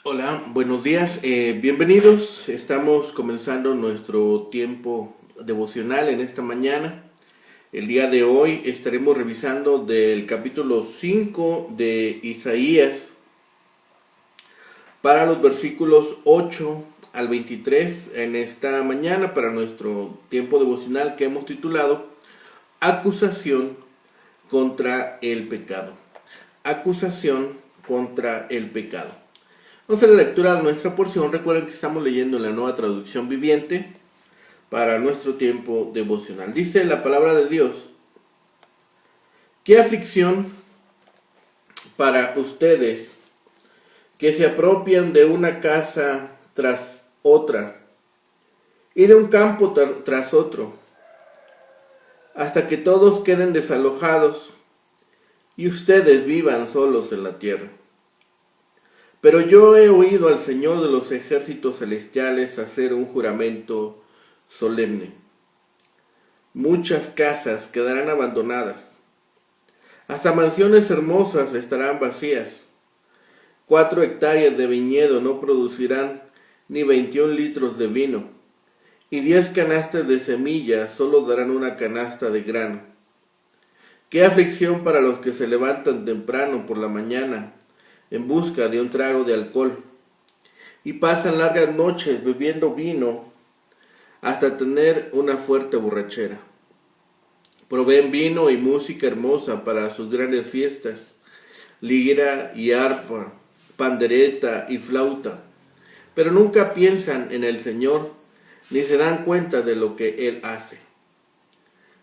Hola, buenos días, bienvenidos. Estamos comenzando nuestro tiempo devocional en esta mañana. El día de hoy estaremos revisando del capítulo 5 de Isaías para los versículos 8 al 23 en esta mañana para nuestro tiempo devocional que hemos titulado Acusación contra el pecado. Acusación contra el pecado. Vamos a la lectura de nuestra porción. Recuerden que estamos leyendo en la Nueva Traducción Viviente para nuestro tiempo devocional. Dice la palabra de Dios: ¿qué aflicción para ustedes que se apropian de una casa tras otra y de un campo tras otro, hasta que todos queden desalojados y ustedes vivan solos en la tierra? Pero yo he oído al Señor de los ejércitos celestiales hacer un juramento solemne. Muchas casas quedarán abandonadas, hasta mansiones hermosas estarán vacías. 4 hectáreas de viñedo no producirán ni 21 litros de vino, y 10 canastas de semillas solo darán una canasta de grano. Qué aflicción para los que se levantan temprano por la mañana en busca de un trago de alcohol y pasan largas noches bebiendo vino hasta tener una fuerte borrachera. Proveen vino y música hermosa para sus grandes fiestas, lira y arpa, pandereta y flauta, pero nunca piensan en el Señor ni se dan cuenta de lo que Él hace.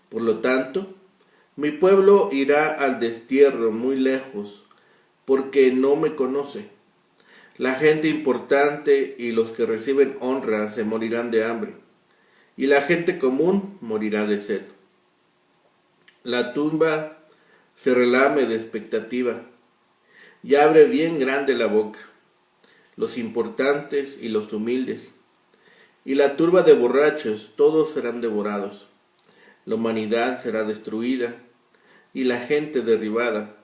Por lo tanto, mi pueblo irá al destierro muy lejos, porque no me conoce. La gente importante y los que reciben honra se morirán de hambre, y la gente común morirá de sed. La tumba se relame de expectativa y abre bien grande la boca, los importantes y los humildes, y la turba de borrachos, todos serán devorados. La humanidad será destruida y la gente derribada.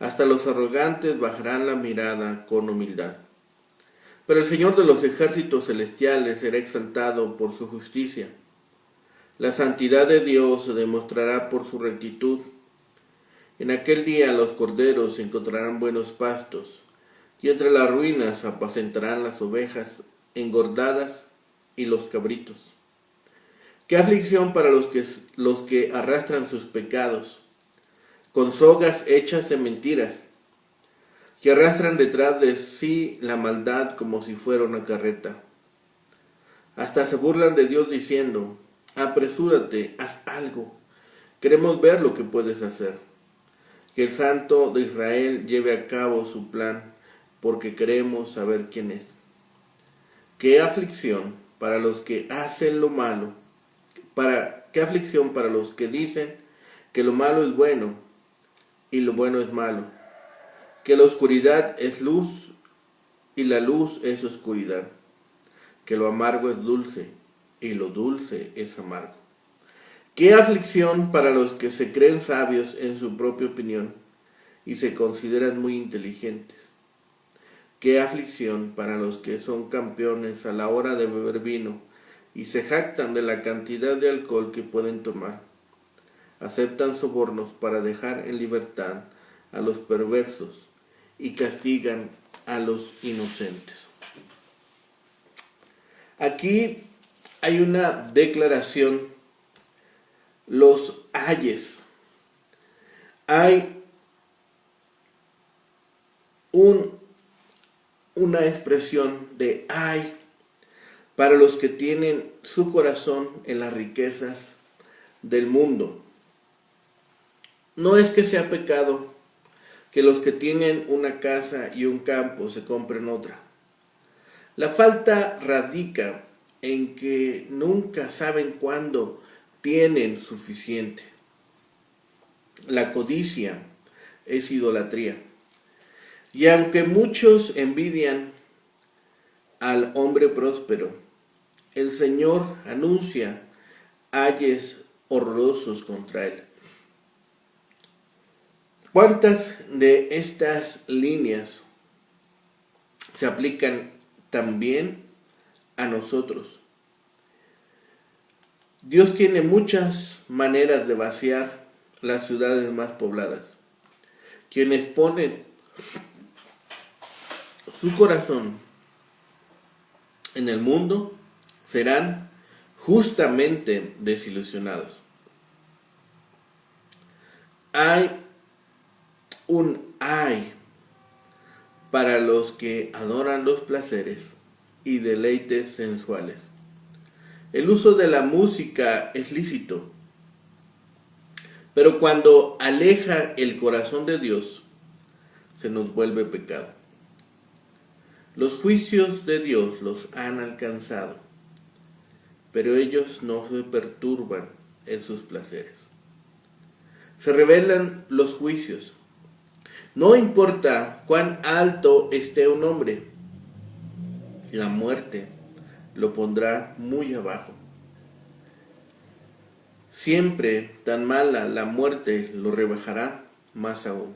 Hasta los arrogantes bajarán la mirada con humildad. Pero el Señor de los ejércitos celestiales será exaltado por su justicia. La santidad de Dios se demostrará por su rectitud. En aquel día los corderos encontrarán buenos pastos, y entre las ruinas apacentarán las ovejas engordadas y los cabritos. Qué aflicción para los que arrastran sus pecados, con sogas hechas de mentiras, que arrastran detrás de sí la maldad como si fuera una carreta. Hasta se burlan de Dios diciendo: apresúrate, haz algo, queremos ver lo que puedes hacer. Que el Santo de Israel lleve a cabo su plan, porque queremos saber quién es. Qué aflicción para los que hacen lo malo, qué aflicción para los que dicen que lo malo es bueno y lo bueno es malo, que la oscuridad es luz y la luz es oscuridad, que lo amargo es dulce y lo dulce es amargo. Qué aflicción para los que se creen sabios en su propia opinión y se consideran muy inteligentes. Qué aflicción para los que son campeones a la hora de beber vino y se jactan de la cantidad de alcohol que pueden tomar. Aceptan sobornos para dejar en libertad a los perversos y castigan a los inocentes. Aquí hay una declaración, los ayes. Hay una expresión de ay para los que tienen su corazón en las riquezas del mundo. No es que sea pecado que los que tienen una casa y un campo se compren otra. La falta radica en que nunca saben cuándo tienen suficiente. La codicia es idolatría. Y aunque muchos envidian al hombre próspero, el Señor anuncia ayes horrorosos contra él. ¿Cuántas de estas líneas se aplican también a nosotros. Dios tiene muchas maneras de vaciar las ciudades más pobladas. Quienes ponen su corazón en el mundo serán justamente desilusionados. Hay un ay para los que adoran los placeres y deleites sensuales. El uso de la música es lícito, pero cuando aleja el corazón de Dios, se nos vuelve pecado. Los juicios de Dios los han alcanzado, pero ellos no se perturban en sus placeres. Se revelan los juicios. No importa cuán alto esté un hombre, la muerte lo pondrá muy abajo. Siempre tan mala la muerte lo rebajará más aún.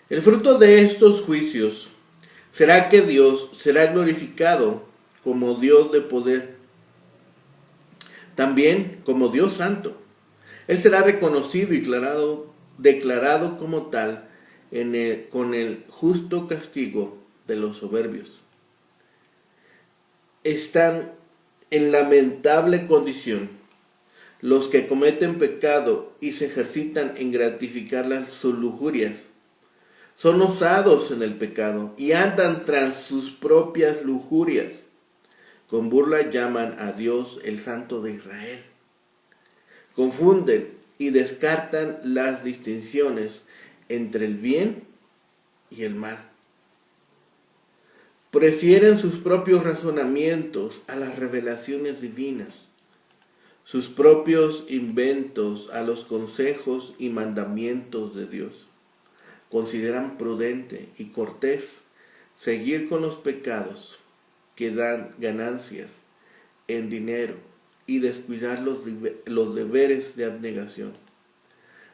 El fruto de estos juicios será que Dios será glorificado como Dios de poder, también como Dios santo. Él será reconocido y declarado como tal con el justo castigo de los soberbios. Están en lamentable condición los que cometen pecado y se ejercitan en gratificar sus lujurias. Son osados en el pecado y andan tras sus propias lujurias. Con burla llaman a Dios el Santo de Israel. Confunden y descartan las distinciones entre el bien y el mal. Prefieren sus propios razonamientos a las revelaciones divinas, sus propios inventos a los consejos y mandamientos de Dios. Consideran prudente y cortés seguir con los pecados que dan ganancias en dinero y descuidar los deberes de abnegación.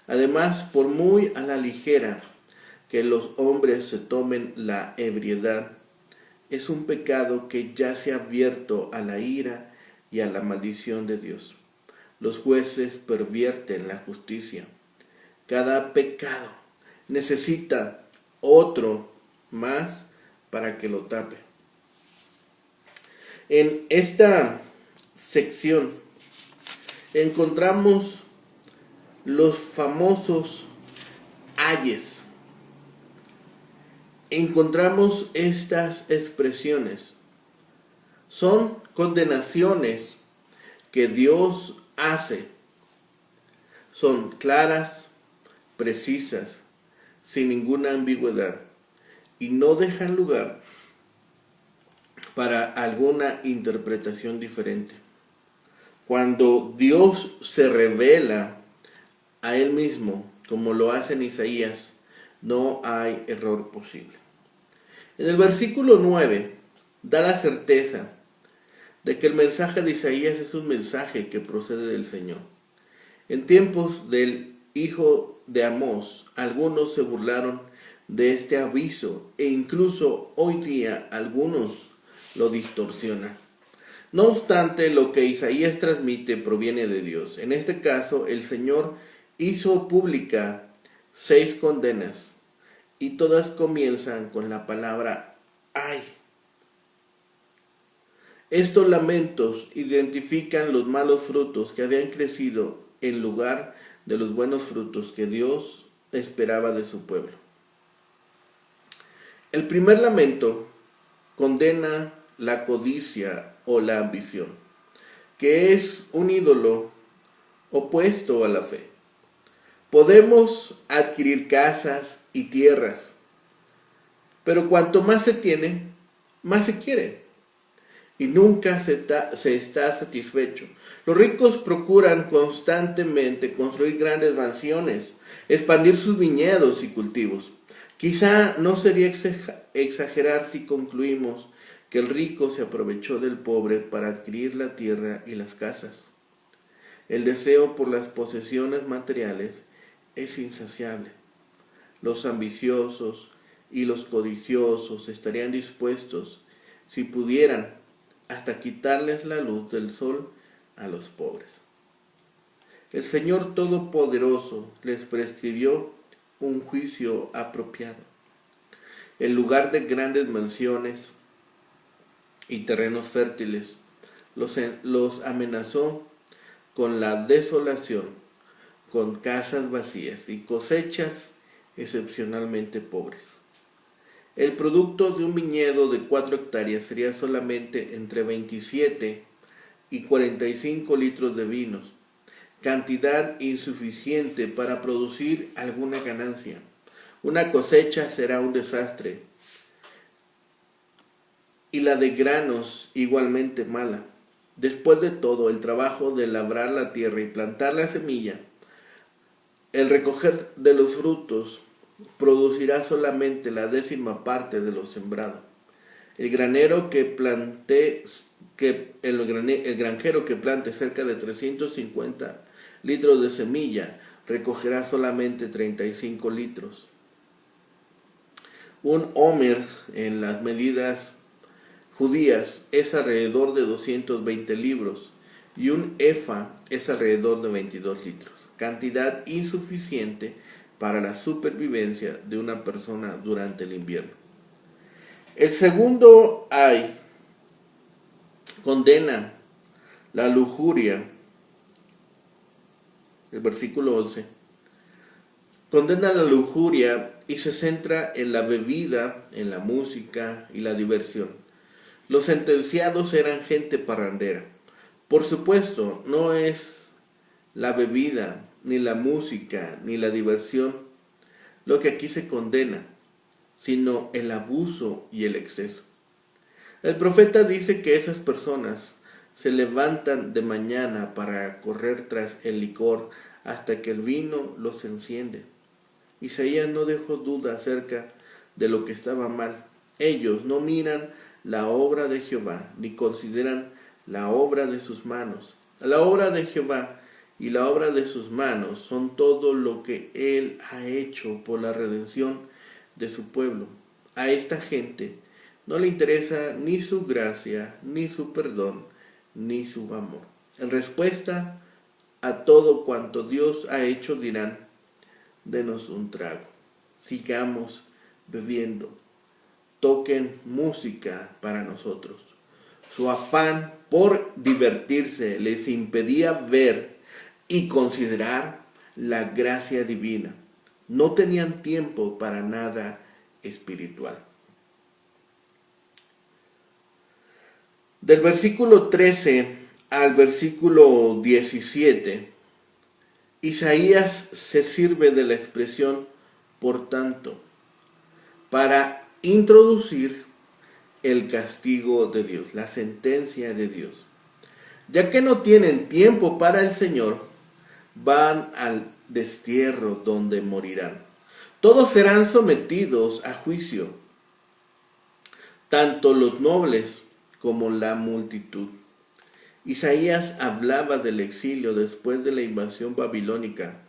Además, por muy a la ligera que los hombres se tomen la ebriedad, es un pecado que yace abierto a la ira y a la maldición de Dios. Los jueces pervierten la justicia. Cada pecado necesita otro más para que lo tape. En esta sección encontramos los famosos ayes. Encontramos estas expresiones. Son condenaciones que Dios hace. Son claras, precisas, sin ninguna ambigüedad y no dejan lugar para alguna interpretación diferente. Cuando Dios se revela a Él mismo, como lo hace en Isaías, no hay error posible. En el versículo 9 da la certeza de que el mensaje de Isaías es un mensaje que procede del Señor. En tiempos del hijo de Amós, algunos se burlaron de este aviso e incluso hoy día algunos lo distorsionan. No obstante, lo que Isaías transmite proviene de Dios. En este caso, el Señor hizo pública 6 condenas y todas comienzan con la palabra ay. Estos lamentos identifican los malos frutos que habían crecido en lugar de los buenos frutos que Dios esperaba de su pueblo. El primer lamento condena la codicia o la ambición, que es un ídolo opuesto a la fe. Podemos adquirir casas y tierras, pero cuanto más se tiene, más se quiere. Y nunca se está satisfecho. Los ricos procuran constantemente construir grandes mansiones, expandir sus viñedos y cultivos. Quizá no sería exagerar si concluimos que el rico se aprovechó del pobre para adquirir la tierra y las casas. El deseo por las posesiones materiales es insaciable. Los ambiciosos y los codiciosos estarían dispuestos, si pudieran, hasta quitarles la luz del sol a los pobres. El Señor Todopoderoso les prescribió un juicio apropiado. En lugar de grandes mansiones y terrenos fértiles, los amenazó con la desolación, con casas vacías y cosechas excepcionalmente pobres. El producto de un viñedo de 4 hectáreas sería solamente entre 27 y 45 litros de vinos, cantidad insuficiente para producir alguna ganancia. Una cosecha será un desastre, y la de granos igualmente mala. Después de todo el trabajo de labrar la tierra y plantar la semilla, el recoger de los frutos producirá solamente la 10ª parte de lo sembrado. El granjero que plante cerca de 350 litros de semilla recogerá solamente 35 litros. Un homer en las medidas judías es alrededor de 220 libros y un efa es alrededor de 22 litros, cantidad insuficiente para la supervivencia de una persona durante el invierno. El segundo ay condena la lujuria. El versículo 11 condena la lujuria y se centra en la bebida, en la música y la diversión. Los sentenciados eran gente parrandera. Por supuesto, no es la bebida, ni la música, ni la diversión lo que aquí se condena, sino el abuso y el exceso. El profeta dice que esas personas se levantan de mañana para correr tras el licor hasta que el vino los enciende. Isaías no dejó duda acerca de lo que estaba mal. Ellos no miran la obra de Jehová, ni consideran la obra de sus manos. La obra de Jehová y la obra de sus manos son todo lo que Él ha hecho por la redención de su pueblo. A esta gente no le interesa ni su gracia, ni su perdón, ni su amor. En respuesta a todo cuanto Dios ha hecho dirán: denos un trago, sigamos bebiendo, toquen música para nosotros. Su afán por divertirse les impedía ver y considerar la gracia divina. No tenían tiempo para nada espiritual. Del versículo 13 al versículo 17, Isaías se sirve de la expresión por tanto para introducir el castigo de Dios, la sentencia de Dios. Ya que no tienen tiempo para el Señor, van al destierro donde morirán. Todos serán sometidos a juicio, tanto los nobles como la multitud. Isaías hablaba del exilio después de la invasión babilónica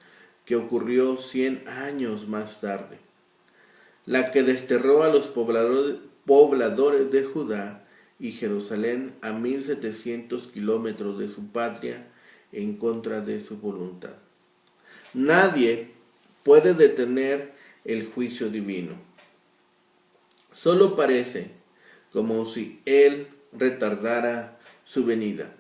que ocurrió 100 años más tarde, la que desterró a los pobladores de Judá y Jerusalén a 1700 kilómetros de su patria en contra de su voluntad. Nadie puede detener el juicio divino. Solo parece como si Él retardara su venida.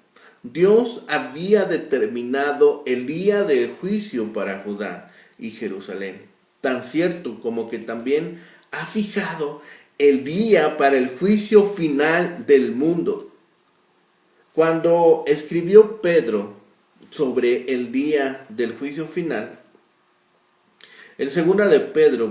Dios había determinado el día del juicio para Judá y Jerusalén, tan cierto como que también ha fijado el día para el juicio final del mundo. Cuando escribió Pedro sobre el día del juicio final, en 2 de Pedro,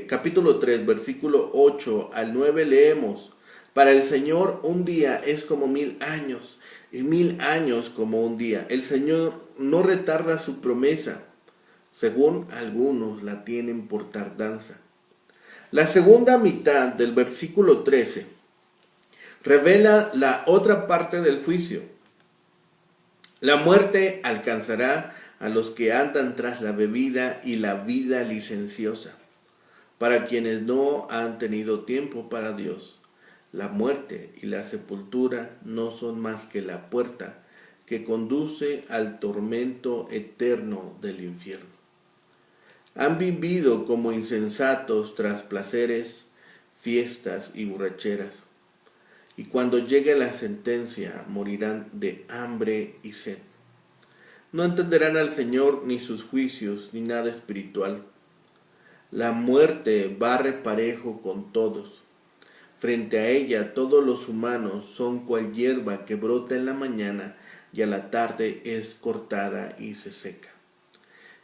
capítulo 3, versículo 8 al 9 leemos: para el Señor un día es como 1000 años, y 1000 años como un día. El Señor no retarda su promesa, según algunos la tienen por tardanza. La segunda mitad del versículo 13 revela la otra parte del juicio. La muerte alcanzará a los que andan tras la bebida y la vida licenciosa. para quienes no han tenido tiempo para Dios. La muerte y la sepultura no son más que la puerta que conduce al tormento eterno del infierno. Han vivido como insensatos tras placeres, fiestas y borracheras, y cuando llegue la sentencia morirán de hambre y sed. No entenderán al Señor ni sus juicios ni nada espiritual. La muerte barre parejo con todos. Frente a ella todos los humanos son cual hierba que brota en la mañana y a la tarde es cortada y se seca.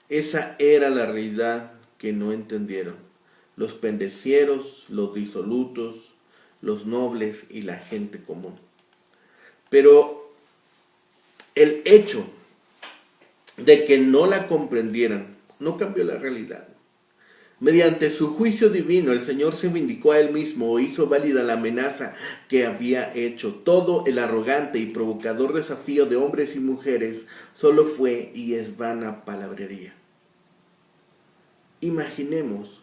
Esa era la realidad que no entendieron los pendecieros, los disolutos, los nobles y la gente común. Pero el hecho de que no la comprendieran no cambió la realidad. Mediante su juicio divino, el Señor se vindicó a él mismo e hizo válida la amenaza que había hecho. Todo el arrogante y provocador desafío de hombres y mujeres solo fue y es vana palabrería. Imaginemos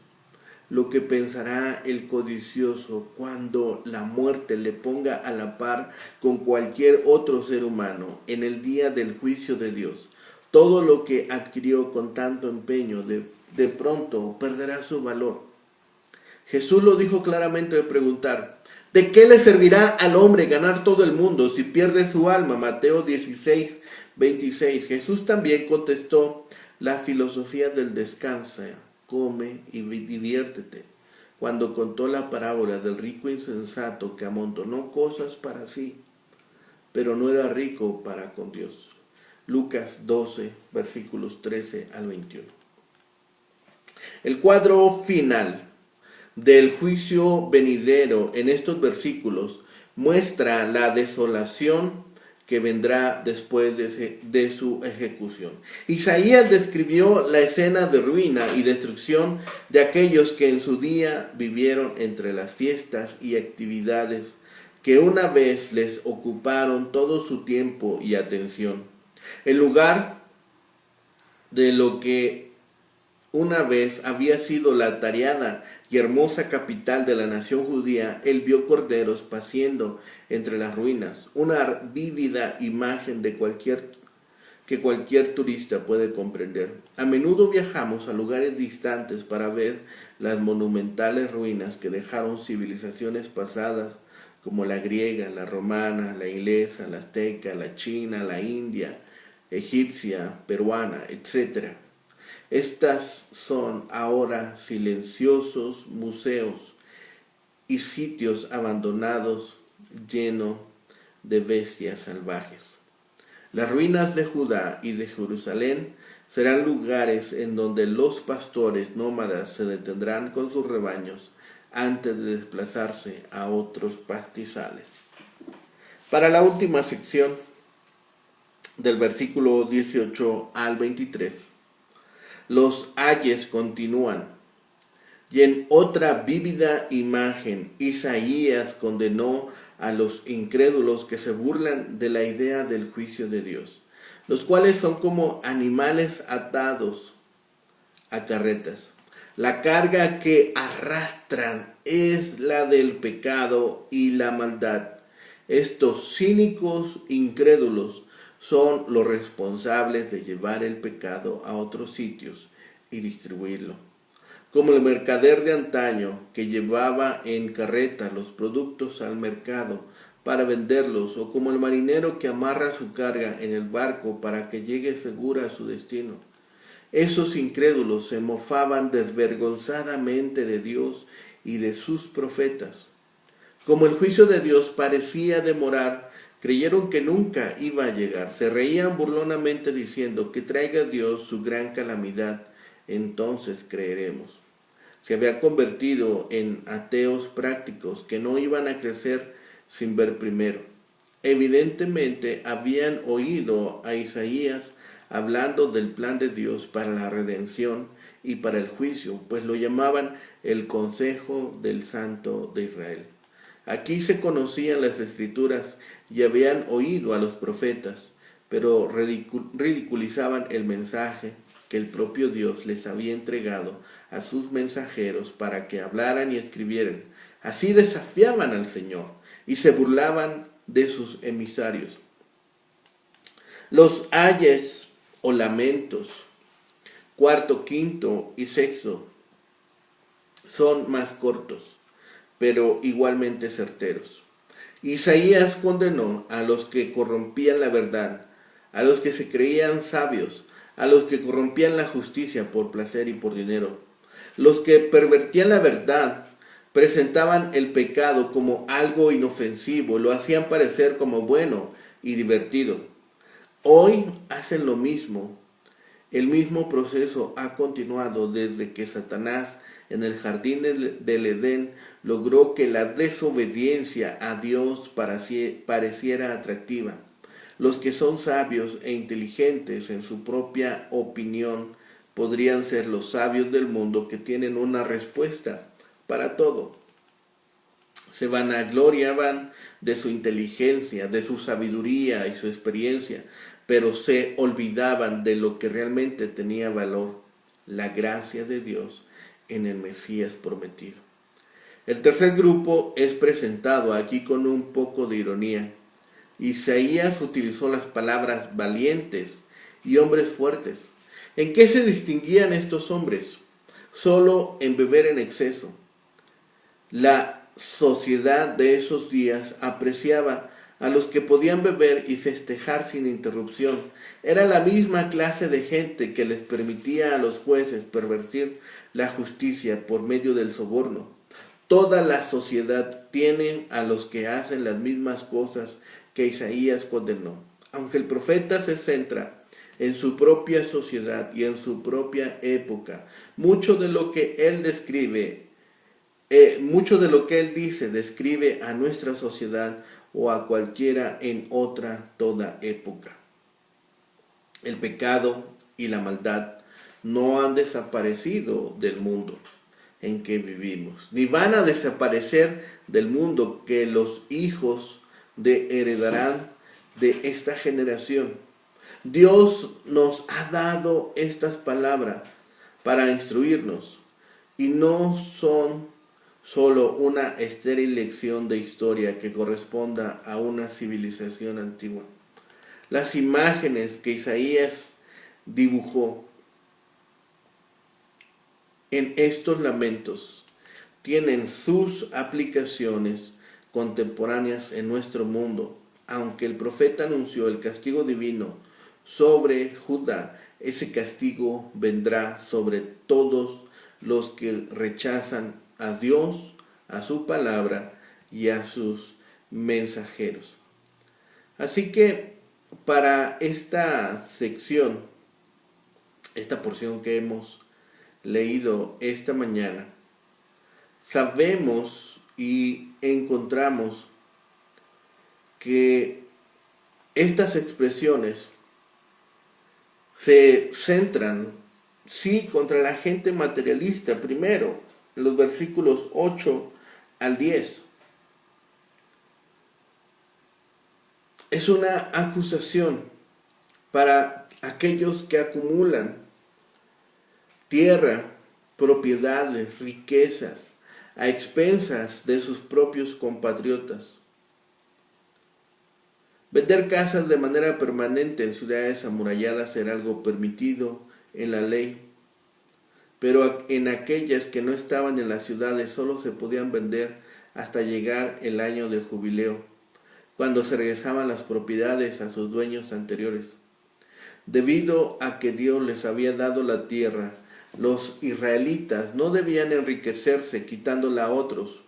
lo que pensará el codicioso cuando la muerte le ponga a la par con cualquier otro ser humano en el día del juicio de Dios. Todo lo que adquirió con tanto empeño de pronto perderá su valor. Jesús lo dijo claramente al preguntar: ¿de qué le servirá al hombre ganar todo el mundo si pierde su alma? Mateo 16:26. Jesús también contestó la filosofía del descanso: come y diviértete, cuando contó la parábola del rico insensato que amontonó cosas para sí, pero no era rico para con Dios. Lucas 12, versículos 13 al 21. El cuadro final del juicio venidero en estos versículos muestra la desolación que vendrá después de su ejecución. Isaías describió la escena de ruina y destrucción de aquellos que en su día vivieron entre las fiestas y actividades que una vez les ocuparon todo su tiempo y atención. En lugar de lo que una vez había sido la atareada y hermosa capital de la nación judía, él vio corderos paciendo entre las ruinas, una vívida imagen que cualquier turista puede comprender. A menudo viajamos a lugares distantes para ver las monumentales ruinas que dejaron civilizaciones pasadas como la griega, la romana, la inglesa, la azteca, la china, la india, egipcia, peruana, etc. Estas son ahora silenciosos museos y sitios abandonados llenos de bestias salvajes. Las ruinas de Judá y de Jerusalén serán lugares en donde los pastores nómadas se detendrán con sus rebaños antes de desplazarse a otros pastizales. Para la última sección, del versículo 18 al 23, los ayes continúan. Y en otra vívida imagen, Isaías condenó a los incrédulos que se burlan de la idea del juicio de Dios, los cuales son como animales atados a carretas. La carga que arrastran es la del pecado y la maldad. Estos cínicos incrédulos son los responsables de llevar el pecado a otros sitios y distribuirlo. Como el mercader de antaño que llevaba en carreta los productos al mercado para venderlos, o como el marinero que amarra su carga en el barco para que llegue segura a su destino. Esos incrédulos se mofaban desvergonzadamente de Dios y de sus profetas. Como el juicio de Dios parecía demorar, creyeron que nunca iba a llegar. Se reían burlonamente diciendo: que traiga Dios su gran calamidad, entonces creeremos. Se había convertido en ateos prácticos que no iban a crecer sin ver primero. Evidentemente habían oído a Isaías hablando del plan de Dios para la redención y para el juicio, pues lo llamaban el Consejo del Santo de Israel. Aquí se conocían las Escrituras y habían oído a los profetas, pero ridiculizaban el mensaje que el propio Dios les había entregado a sus mensajeros para que hablaran y escribieran. Así desafiaban al Señor y se burlaban de sus emisarios. Los ayes o lamentos, cuarto, quinto y sexto, son más cortos, pero igualmente certeros. Isaías condenó a los que corrompían la verdad, a los que se creían sabios, a los que corrompían la justicia por placer y por dinero. Los que pervertían la verdad presentaban el pecado como algo inofensivo, lo hacían parecer como bueno y divertido. Hoy hacen lo mismo. El mismo proceso ha continuado desde que Satanás en el jardín del Edén logró que la desobediencia a Dios pareciera atractiva. Los que son sabios e inteligentes en su propia opinión podrían ser los sabios del mundo que tienen una respuesta para todo. Se vanagloriaban de su inteligencia, de su sabiduría y su experiencia, pero se olvidaban de lo que realmente tenía valor, la gracia de Dios en el Mesías prometido. El tercer grupo es presentado aquí con un poco de ironía. Isaías utilizó las palabras valientes y hombres fuertes. ¿En qué se distinguían estos hombres? Solo en beber en exceso. La sociedad de esos días apreciaba a los que podían beber y festejar sin interrupción. Era la misma clase de gente que les permitía a los jueces pervertir la justicia por medio del soborno. Toda la sociedad tiene a los que hacen las mismas cosas que Isaías condenó. Aunque el profeta se centra en su propia sociedad y en su propia época, mucho de lo que él dice describe a nuestra sociedad o a cualquiera en otra toda época. El pecado y la maldad no han desaparecido del mundo en que vivimos, ni van a desaparecer del mundo que los hijos heredarán de esta generación. Dios nos ha dado estas palabras para instruirnos y no son solo una estéril lección de historia que corresponda a una civilización antigua. Las imágenes que Isaías dibujó en estos lamentos tienen sus aplicaciones contemporáneas en nuestro mundo. Aunque el profeta anunció el castigo divino sobre Judá, ese castigo vendrá sobre todos los que rechazan a Dios, a su palabra y a sus mensajeros. Así que para esta sección, esta porción que hemos leído esta mañana, sabemos y encontramos que estas expresiones se centran, sí, contra la gente materialista, primero, en los versículos 8 al 10. Es una acusación para aquellos que acumulan tierra, propiedades, riquezas, a expensas de sus propios compatriotas. Vender casas de manera permanente en ciudades amuralladas era algo permitido en la ley, pero en aquellas que no estaban en las ciudades solo se podían vender hasta llegar el año de jubileo, cuando se regresaban las propiedades a sus dueños anteriores. Debido a que Dios les había dado la tierra, los israelitas no debían enriquecerse quitándola a otros.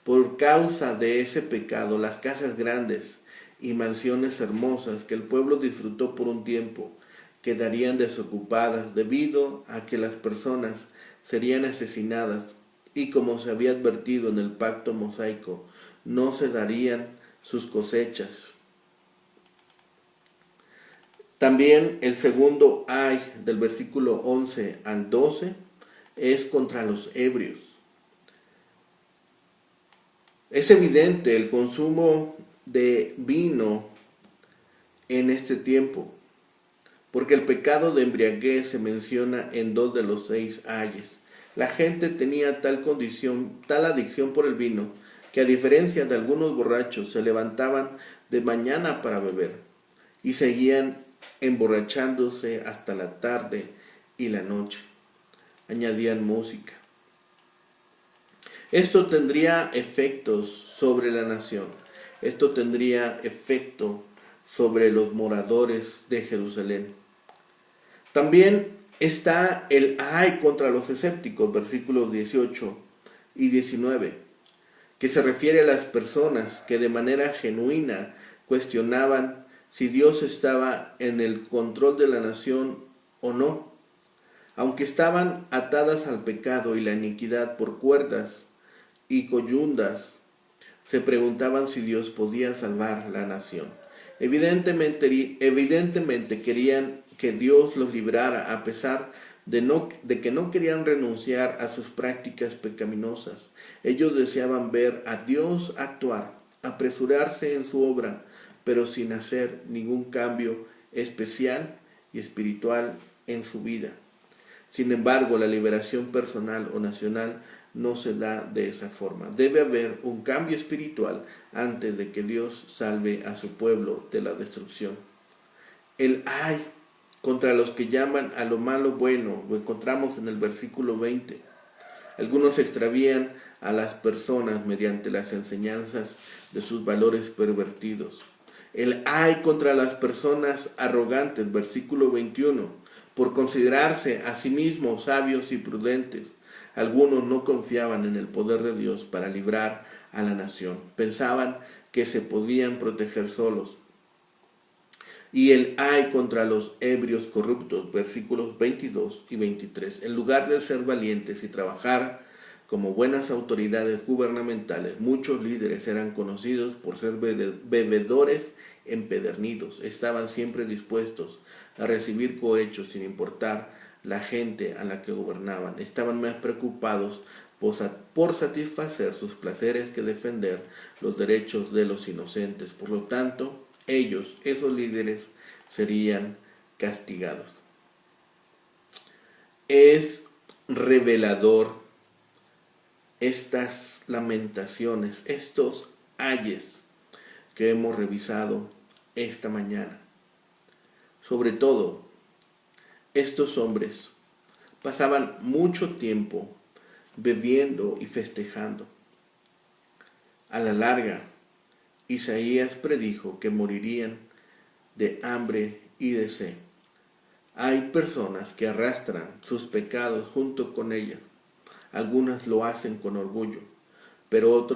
Por causa de ese pecado, las casas grandes y mansiones hermosas que el pueblo disfrutó por un tiempo quedarían desocupadas debido a que las personas serían asesinadas y, como se había advertido en el pacto mosaico, no se darían sus cosechas. También el segundo ay del versículo 11 al 12 es contra los ebrios. Es evidente el consumo de vino en este tiempo, porque el pecado de embriaguez se menciona en 2 de los 6 ayes. La gente tenía tal condición, tal adicción por el vino, que a diferencia de algunos borrachos se levantaban de mañana para beber y seguían emborrachándose hasta la tarde y la noche. Añadían música. Esto tendría efectos sobre la nación. Esto tendría efecto sobre los moradores de Jerusalén. También está el ay contra los escépticos, versículos 18 y 19, que se refiere a las personas que de manera genuina cuestionaban si Dios estaba en el control de la nación o no. Aunque estaban atadas al pecado y la iniquidad por cuerdas y coyundas, se preguntaban si Dios podía salvar la nación. Evidentemente querían que Dios los librara a pesar de que no querían renunciar a sus prácticas pecaminosas. Ellos deseaban ver a Dios actuar, apresurarse en su obra, pero sin hacer ningún cambio especial y espiritual en su vida. Sin embargo, la liberación personal o nacional no se da de esa forma. Debe haber un cambio espiritual antes de que Dios salve a su pueblo de la destrucción. El ay contra los que llaman a lo malo bueno lo encontramos en el versículo 20. Algunos extravían a las personas mediante las enseñanzas de sus valores pervertidos. El ay contra las personas arrogantes, versículo 21, por considerarse a sí mismos sabios y prudentes. Algunos no confiaban en el poder de Dios para librar a la nación. Pensaban que se podían proteger solos. Y el ay contra los ebrios corruptos, versículos 22 y 23. En lugar de ser valientes y trabajar como buenas autoridades gubernamentales, muchos líderes eran conocidos por ser bebedores empedernidos. Estaban siempre dispuestos a recibir cohechos sin importar la gente a la que gobernaban. Estaban más preocupados por satisfacer sus placeres que defender los derechos de los inocentes. Por lo tanto, esos líderes, serían castigados. Es revelador estas lamentaciones, estos ayes que hemos revisado esta mañana. Sobre todo, estos hombres pasaban mucho tiempo bebiendo y festejando. A la larga, Isaías predijo que morirían de hambre y de sed. Hay personas que arrastran sus pecados junto con ellas. Algunas lo hacen con orgullo, pero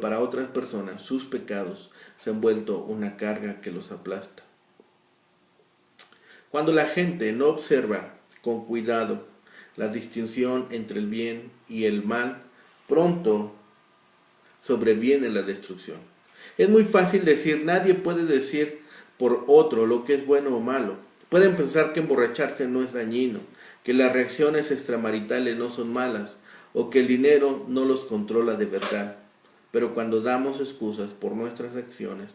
para otras personas sus pecados se han vuelto una carga que los aplasta. Cuando la gente no observa con cuidado la distinción entre el bien y el mal, pronto sobreviene la destrucción. Es muy fácil decir, nadie puede decir por otro lo que es bueno o malo. Pueden pensar que emborracharse no es dañino, que las reacciones extramaritales no son malas o que el dinero no los controla de verdad. Pero cuando damos excusas por nuestras acciones,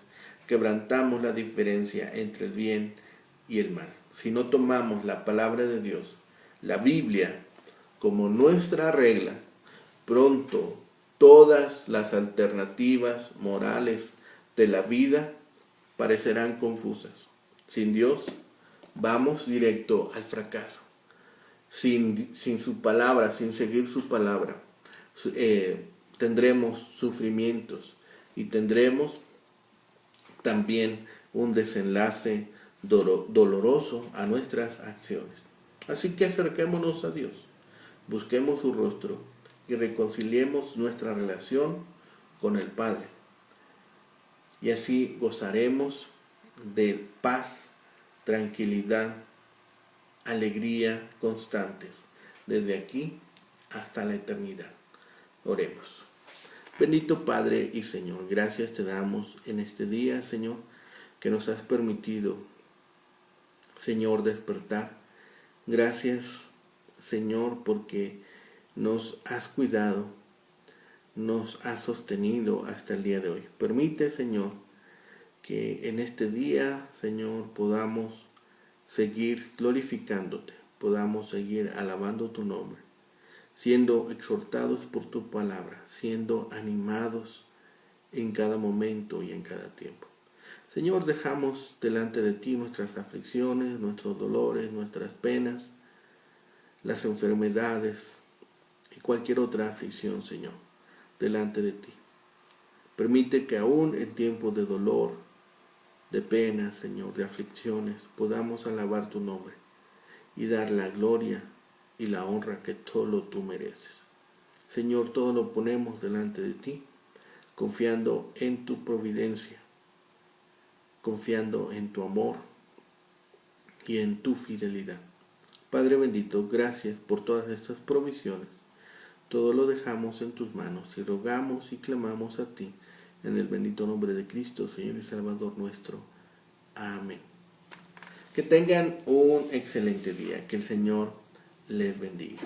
quebrantamos la diferencia entre el bien y el mal. Si no tomamos la palabra de Dios, la Biblia, como nuestra regla, pronto todas las alternativas morales de la vida parecerán confusas. Sin Dios, vamos directo al fracaso. Sin su palabra, sin seguir su palabra, tendremos sufrimientos y tendremos también un desenlace doloroso a nuestras acciones. Así que acerquémonos a Dios, busquemos su rostro y reconciliemos nuestra relación con el Padre. Y así gozaremos de paz, tranquilidad, alegría constantes, desde aquí hasta la eternidad. Oremos. Bendito Padre y Señor, gracias te damos en este día, Señor, que nos has permitido, Señor, despertar. Gracias, Señor, porque nos has cuidado, nos has sostenido hasta el día de hoy. Permite, Señor, que en este día, Señor, podamos seguir glorificándote, podamos seguir alabando tu nombre, siendo exhortados por tu palabra, siendo animados en cada momento y en cada tiempo. Señor, dejamos delante de ti nuestras aflicciones, nuestros dolores, nuestras penas, las enfermedades y cualquier otra aflicción, Señor, delante de ti. Permite que aún en tiempos de dolor, de pena, Señor, de aflicciones, podamos alabar tu nombre y dar la gloria y la honra que solo tú mereces. Señor, todo lo ponemos delante de ti, confiando en tu providencia, confiando en tu amor y en tu fidelidad. Padre bendito, gracias por todas estas provisiones. Todo lo dejamos en tus manos y rogamos y clamamos a ti, en el bendito nombre de Cristo, Señor y Salvador nuestro. Amén. Que tengan un excelente día. Que el Señor les bendiga.